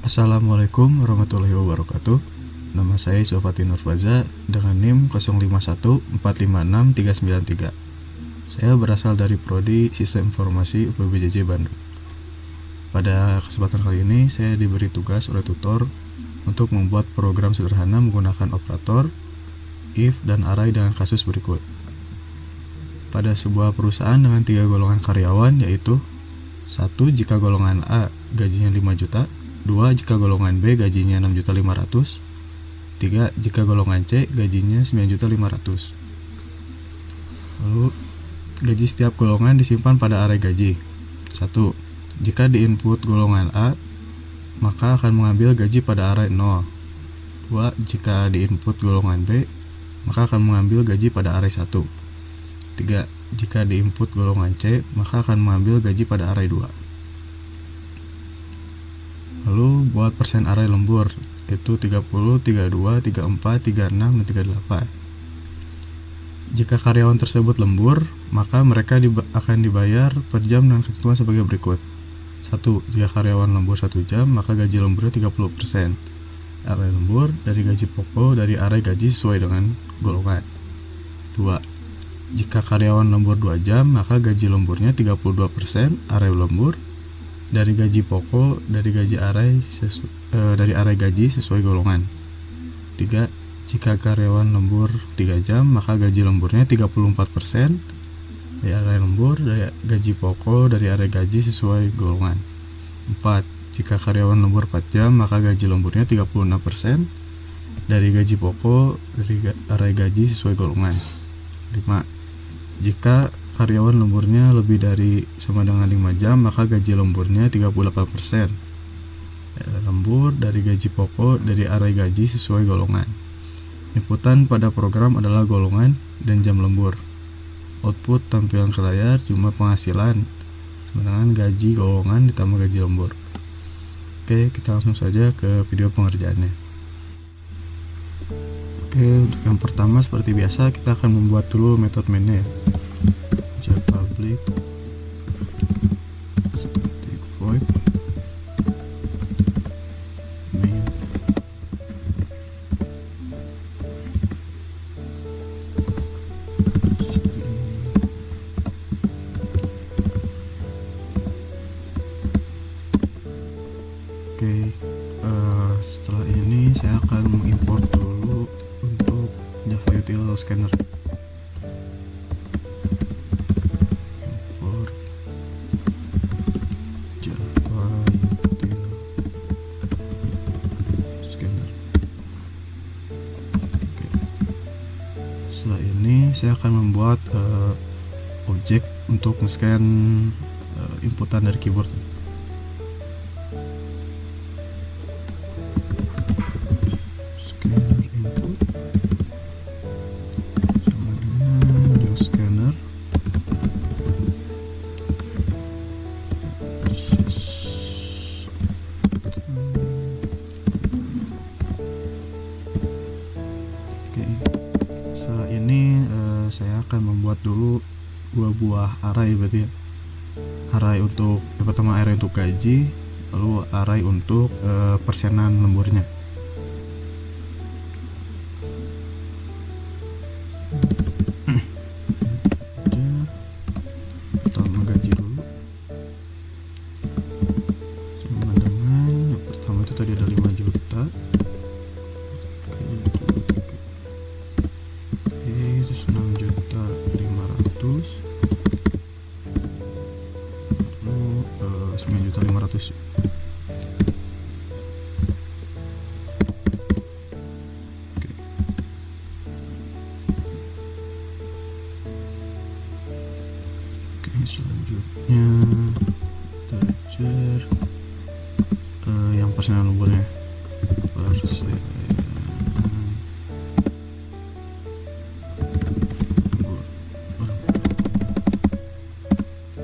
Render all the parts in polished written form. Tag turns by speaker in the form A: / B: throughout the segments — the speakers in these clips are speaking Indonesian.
A: Assalamualaikum warahmatullahi wabarakatuh. Nama saya Sofati Nurfaza dengan NIM 0514563993. Saya berasal dari Prodi Sistem Informasi UPBJJ Bandung. Pada kesempatan kali ini saya diberi tugas oleh tutor untuk membuat program sederhana menggunakan operator, if, dan array dengan kasus berikut. Pada sebuah perusahaan dengan 3 golongan karyawan, yaitu 1. Jika golongan A gajinya 5 juta, 2. Jika golongan B gajinya 6.500.000, 3. Jika golongan C gajinya 9.500.000. Lalu gaji setiap golongan disimpan pada array gaji. 1. Jika di input golongan A, maka akan mengambil gaji pada array 0. 2. Jika di input golongan B, maka akan mengambil gaji pada array 1. 3. Jika di input golongan C, maka akan mengambil gaji pada array 2. Lalu buat persen array lembur, yaitu 30, 32, 34, 36, dan 38. Jika karyawan tersebut lembur, maka mereka akan dibayar per jam dengan ketentuan sebagai berikut. 1. Jika karyawan lembur 1 jam, maka gaji lemburnya 30%. Array lembur dari gaji pokok dari array gaji sesuai dengan golongan. 2. Jika karyawan lembur 2 jam, maka gaji lemburnya 32% array lembur dari gaji pokok dari gaji array gaji sesuai golongan. 3. Jika karyawan lembur 3 jam, maka gaji lemburnya 34% dari array lembur dari gaji pokok dari array gaji sesuai golongan. 4. Jika karyawan lembur 4 jam, maka gaji lemburnya 36% dari gaji pokok dari array gaji sesuai golongan. 5. Jika karyawan lemburnya lebih dari sama dengan 5 jam, maka gaji lemburnya 38%. Lembur dari gaji pokok dari array gaji sesuai golongan. Inputan pada program adalah golongan dan jam lembur. Output tampilan ke layar jumlah penghasilan sama dengan gaji golongan ditambah gaji lembur. Oke, kita langsung saja ke video pengerjaannya. Oke, untuk yang pertama seperti biasa kita akan membuat dulu method main-nya ya. Public static void main. Oke, setelah ini saya akan mengimport dulu untuk Java Util Scanner. Setelah ini saya akan membuat objek untuk nge-scan inputan dari keyboard. Scanner input sama dengan new scanner. Setelah ini saya akan membuat dulu 2 buah array berarti ya. Array untuk yang pertama array untuk gaji, lalu array untuk persenan lemburnya. Pertama gaji dulu sama dengan yang pertama itu tadi ada 5 juta. Terus 6.500.000, lalu 9.500.000. Oke, selanjutnya Dodger yang persenan nomornya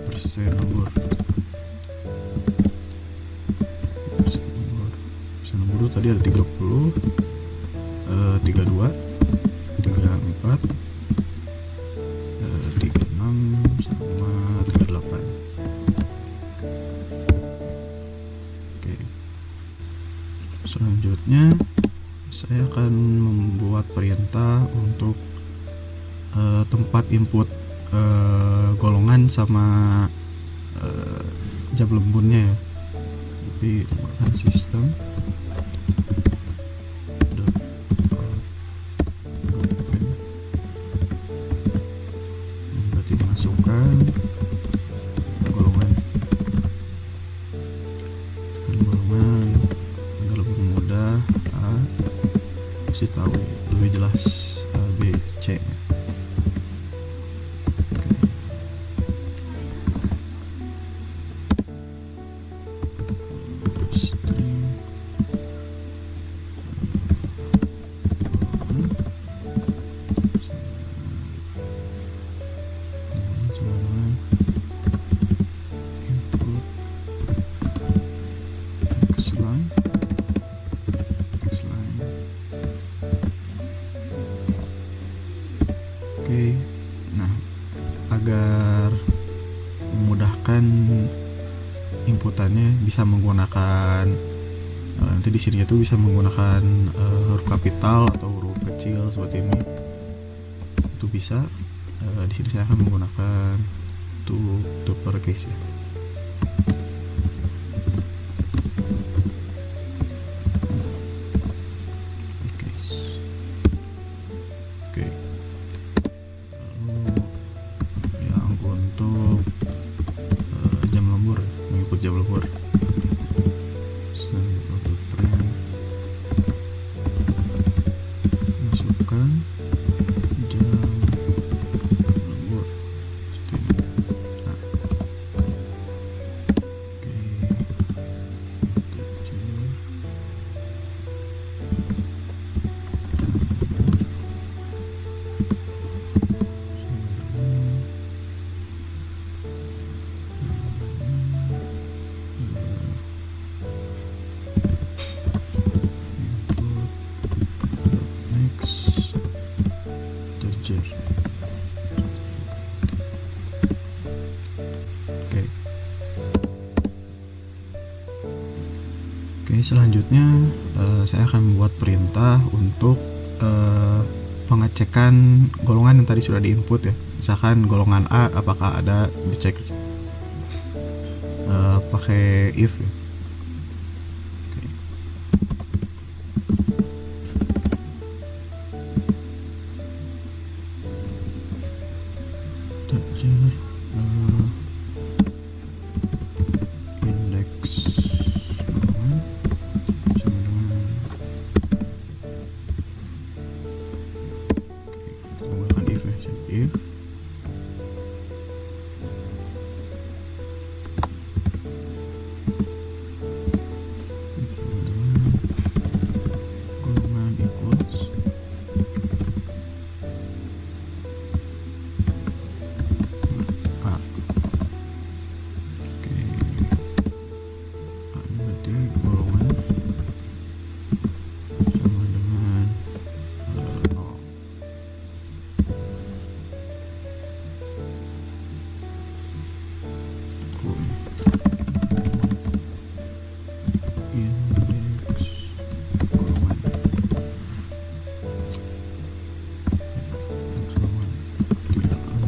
A: persen nomor. Persen nomor tadi ada 30, 32, 34, 36 sama 38. Oke. Selanjutnya saya akan membuat perintah untuk tempat input golongan sama jam lemburnya ya. Tapi menggunakan sistem berarti masukkan golongan agar lebih mudah kasih tahu lebih jelas A, B, C. Oke, nah agar memudahkan inputannya bisa menggunakan nanti di sini itu bisa menggunakan huruf kapital atau huruf kecil seperti ini, itu bisa. Di sini saya akan menggunakan to uppercase ya. Jam lembur masukkan jam lembur seperti ini. Nah, Oke, selanjutnya saya akan membuat perintah untuk pengecekan golongan yang tadi sudah diinput ya. Misalkan golongan A apakah ada, dicek pakai if ya. If golongan equals A. Oke, A berarti golongan sama dengan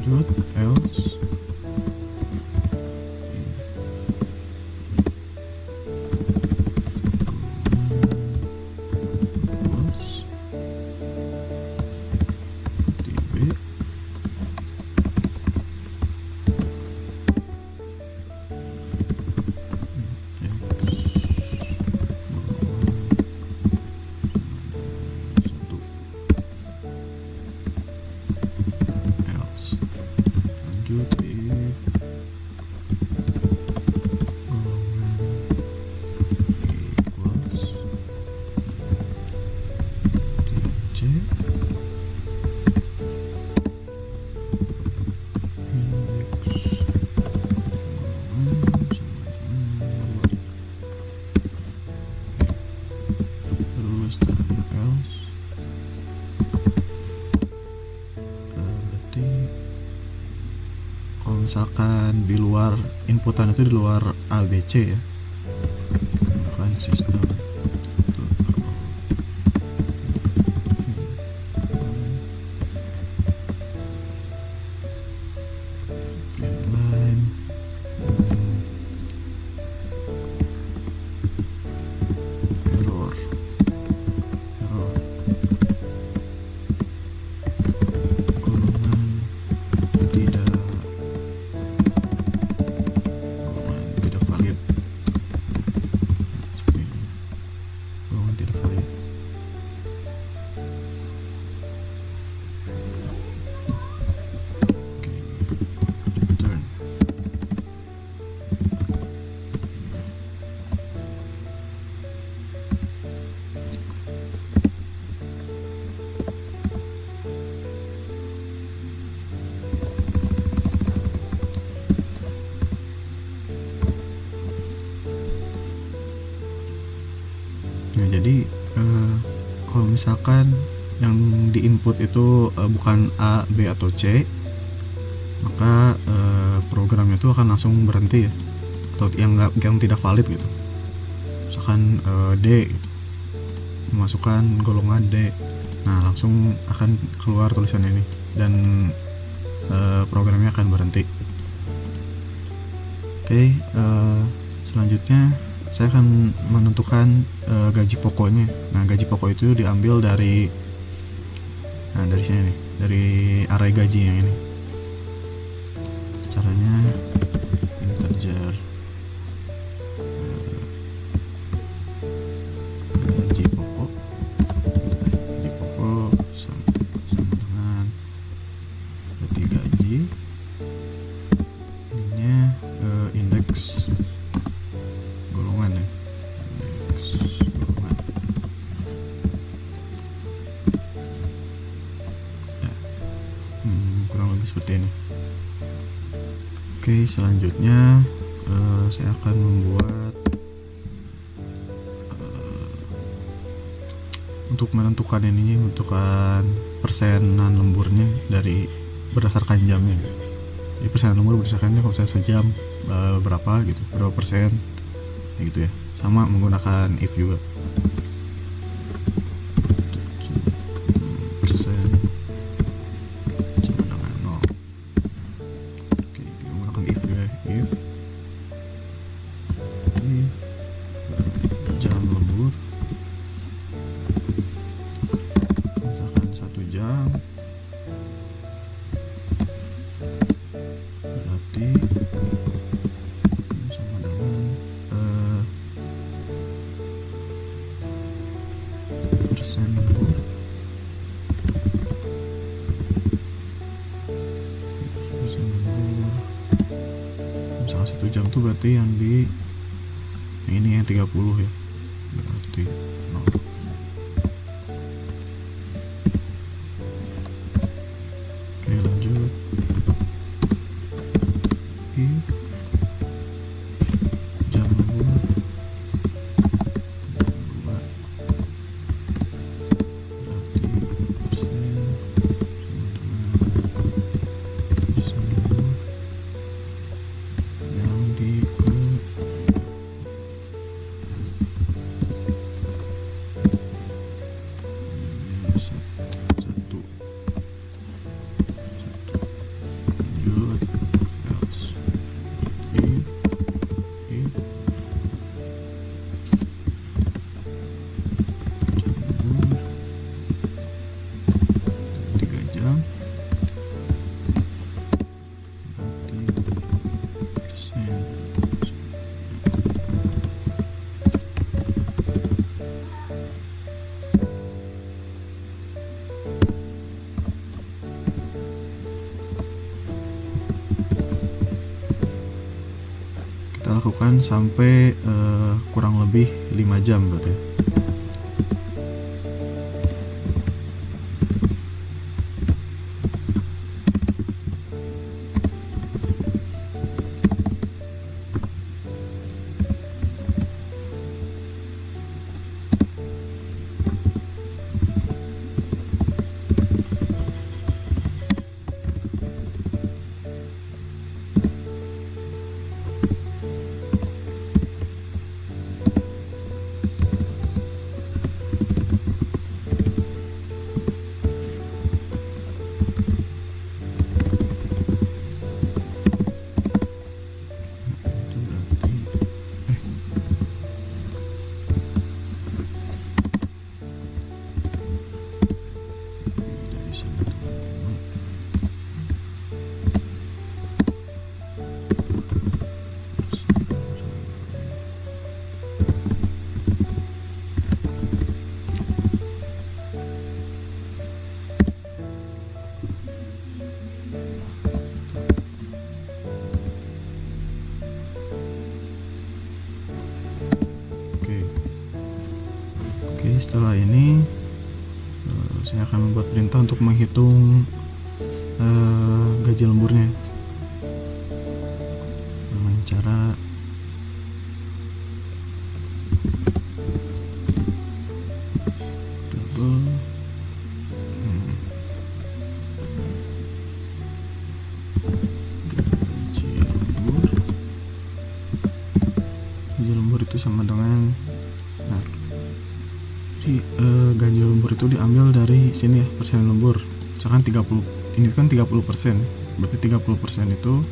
A: 0. Else lanjut if golongan equals dc terus tanda else berarti kalau misalkan di luar inputan itu di luar ABC ya, menggunakan sistem Nah, jadi kalau misalkan yang diinput itu bukan A, B atau C, maka programnya itu akan langsung berhenti ya, atau yang tidak valid gitu. Misalkan D gitu, memasukkan golongan D, nah langsung akan keluar tulisan ini dan programnya akan berhenti. Oke, selanjutnya saya akan menentukan gaji pokoknya. Nah, gaji pokok itu diambil dari sini nih, dari array gaji yang ini. Caranya integer gaji pokok sama dengan berarti gaji ininya indeks golongan ya, indeks golongan ya. Kurang lebih seperti ini. Oke, selanjutnya saya akan membuat untuk menentukan persenan lemburnya dari berdasarkan jamnya. Jadi persenan lembur berdasarkannya kalau saya sejam berapa gitu, berapa persen gitu ya. Sama menggunakan if juga. Persen sama dengan 0. Oke, kita menggunakan if juga. If jam lembur misalkan 1 jam berarti sama dengan persen lembur. Persen lembur misalkan 1 jam tuh berarti yang ini yang 30 ya, berarti 0. Oke, lanjut. If jam lembur 2 berarti persen sama dengan persen lembur yang di kita lakukan sampai kurang lebih 5 jam berarti. Setelah ini saya akan membuat perintah untuk menghitung gaji lemburnya dengan cara Gaji lembur itu sama dengan, nah, jadi gaji lembur itu diambil dari sini ya, persen lembur. Misalkan 30, ini kan 30%, berarti 30% itu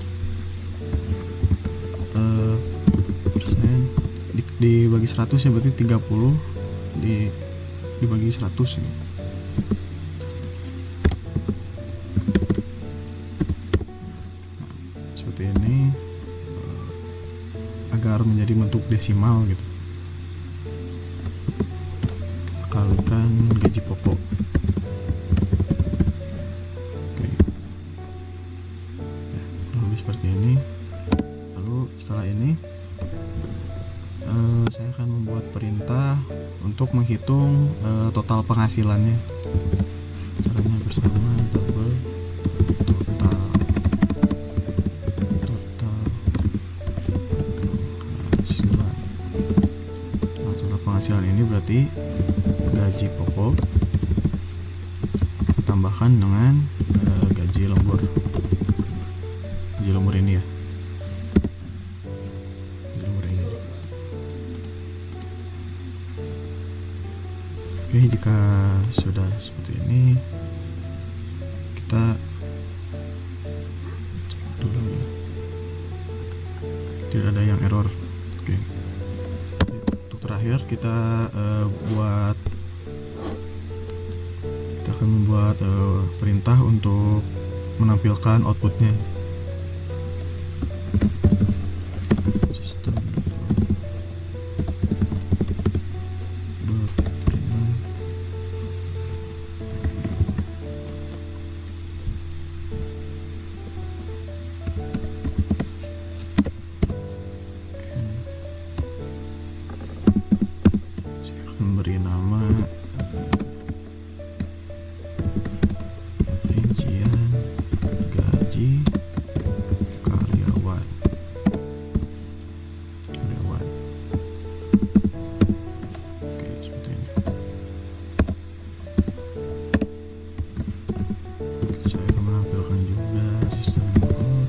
A: persen dibagi 100 ya, berarti 30 dibagi 100 ini. Nah, seperti ini, agar menjadi bentuk desimal gitu, kalikan gaji pokok. Oke. Ya, lebih seperti ini. Lalu setelah ini saya akan membuat perintah untuk menghitung total penghasilannya. Caranya bersama double total penghasilan. Nah, total penghasilan ini berarti gaji pokok ditambahkan dengan gaji lembur. Gaji lembur ini ya. Oke, jika sudah seperti ini, kita cek dulu ya. Tidak ada yang error. Oke. Untuk terakhir kita akan membuat perintah untuk menampilkan outputnya. Memberi nama rincian gaji karyawan. Oke, seperti ini. Saya akan menampilkan juga sistem input.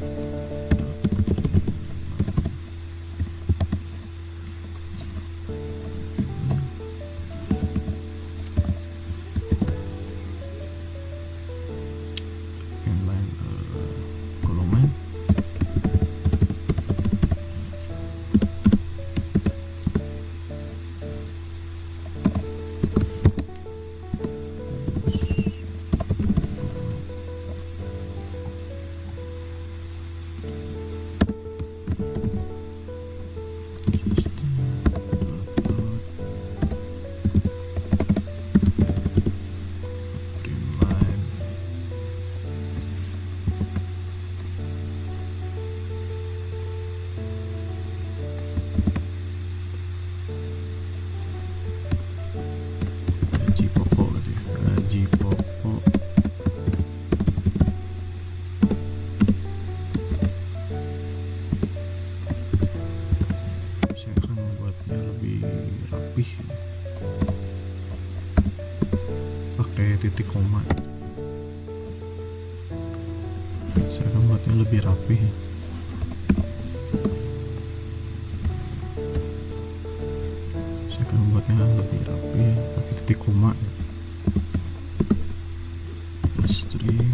A: Pakai titik koma. Saya akan buatnya lebih rapi. Saya akan membuatnya lebih rapi pakai titik koma. String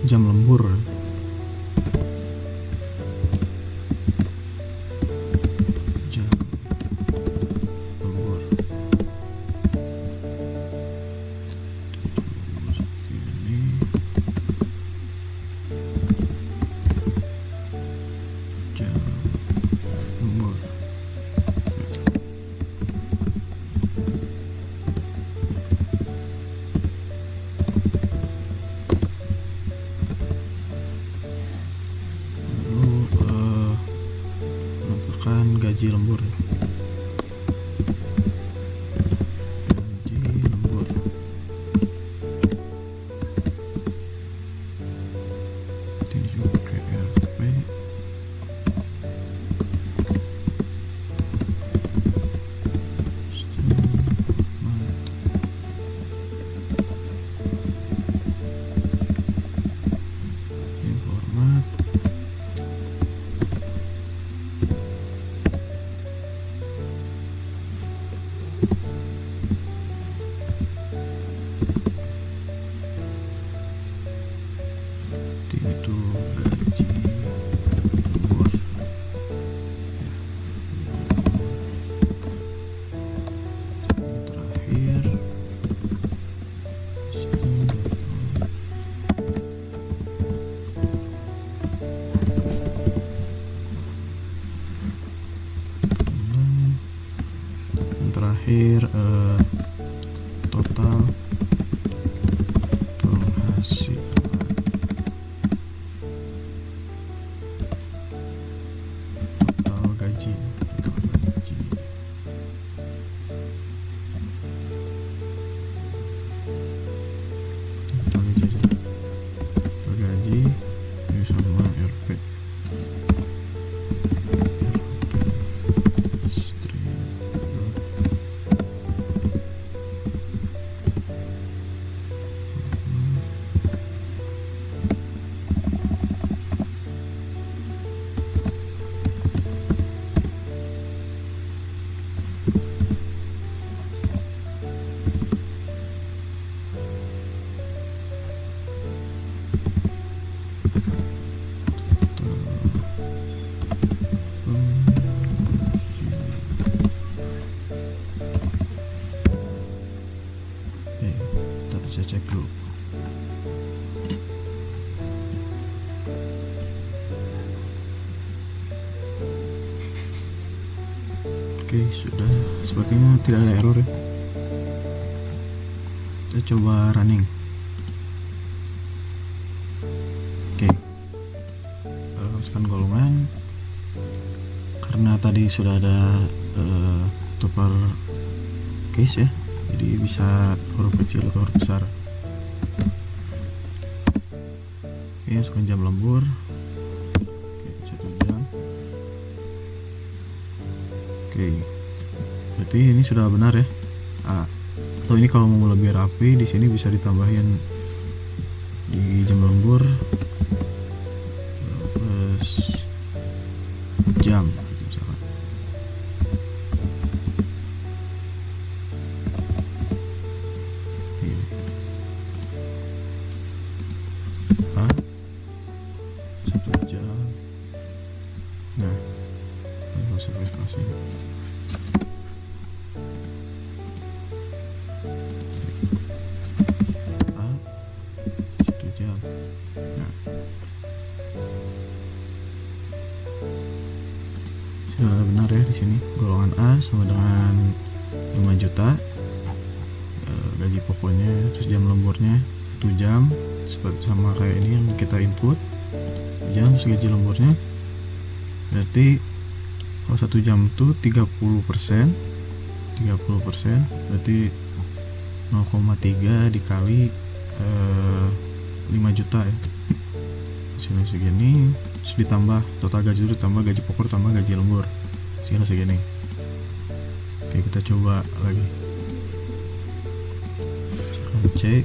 A: jam lembur. Jam lembur. Ini jam lembur. Gaji lembur. Gaji lembur. Ini juga pakai RP. Informat. Itu gaji lembur. Ini terakhir. Yang terakhir total penghasilan. Gaji ini sama RP. Kita bisa cek dulu. Oke, sudah. Sepertinya tidak ada error ya. Kita coba running. Oke. Masukkan golongan. Karena tadi sudah ada tukar case ya, jadi bisa huruf kecil atau huruf besar. Oke, masukkan jam lembur. Oke, 1 jam. Oke, berarti ini sudah benar ya. Atau ini kalau mau lebih rapi, di sini bisa ditambahin di jam lembur plus jam. Benar ya, di sini golongan A sama dengan 5 juta, gaji pokoknya, terus jam lemburnya 1 jam seperti sama kayak ini yang kita input jam, terus gaji lemburnya. Berarti kalau 1 jam tuh 30%, berarti 0,3 dikali 5 juta ya, sini segini, terus ditambah total gaji itu, ditambah gaji pokok, ditambah gaji lembur, sehingga segini. Oke, kita coba lagi. Cek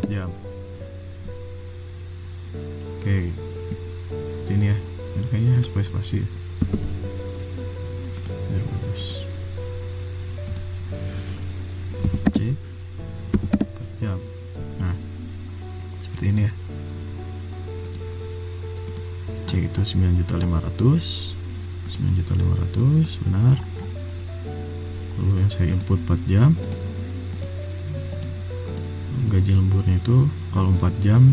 A: jam. Oke, ini ya, ini kayaknya spasi biar bagus. Cek per jam. Nah, seperti ini ya. C itu 9.500.000, 9.500.000 benar. Lalu yang saya input 4 jam, gaji lemburnya itu kalau 4 jam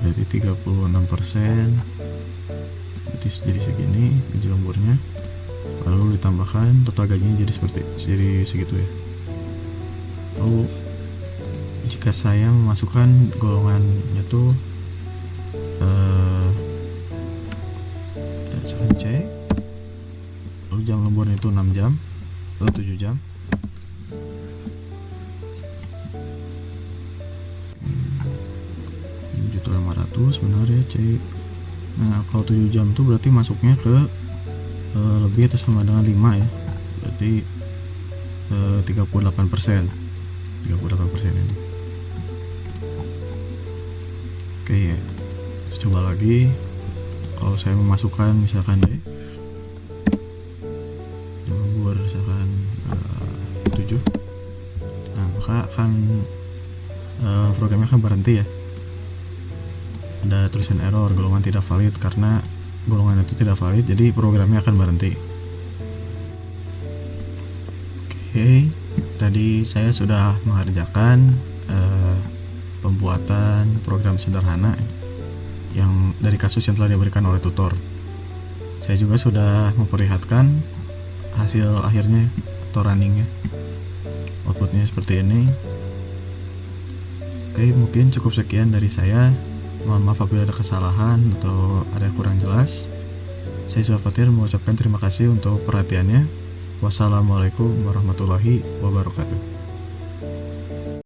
A: berarti 36%, berarti jadi segini gaji lemburnya. Lalu ditambahkan total gajinya jadi segitu ya. Lalu jika saya memasukkan golongannya tuh C, lalu jam lemburnya itu 6 jam atau 7 jam, juta 500 benar ya C. Nah kalau 7 jam tuh berarti masuknya ke lebih atau sama dengan 5 ya, berarti 38%, 38% ini. Oke ya, kita coba lagi. Kalau saya memasukkan misalkan deh jam lembur misalkan 7, nah maka akan programnya akan berhenti ya. Ada tulisan error, golongan tidak valid, karena golongan itu tidak valid, jadi programnya akan berhenti. Oke, tadi saya sudah mengerjakan pembuatan program sederhana yang dari kasus yang telah diberikan oleh tutor. Saya juga sudah memperlihatkan hasil akhirnya atau runningnya, outputnya seperti ini. Oke, mungkin cukup sekian dari saya. Mohon maaf apabila ada kesalahan atau ada yang kurang jelas. Saya Iswar Fatir mengucapkan terima kasih untuk perhatiannya. Wassalamualaikum warahmatullahi wabarakatuh.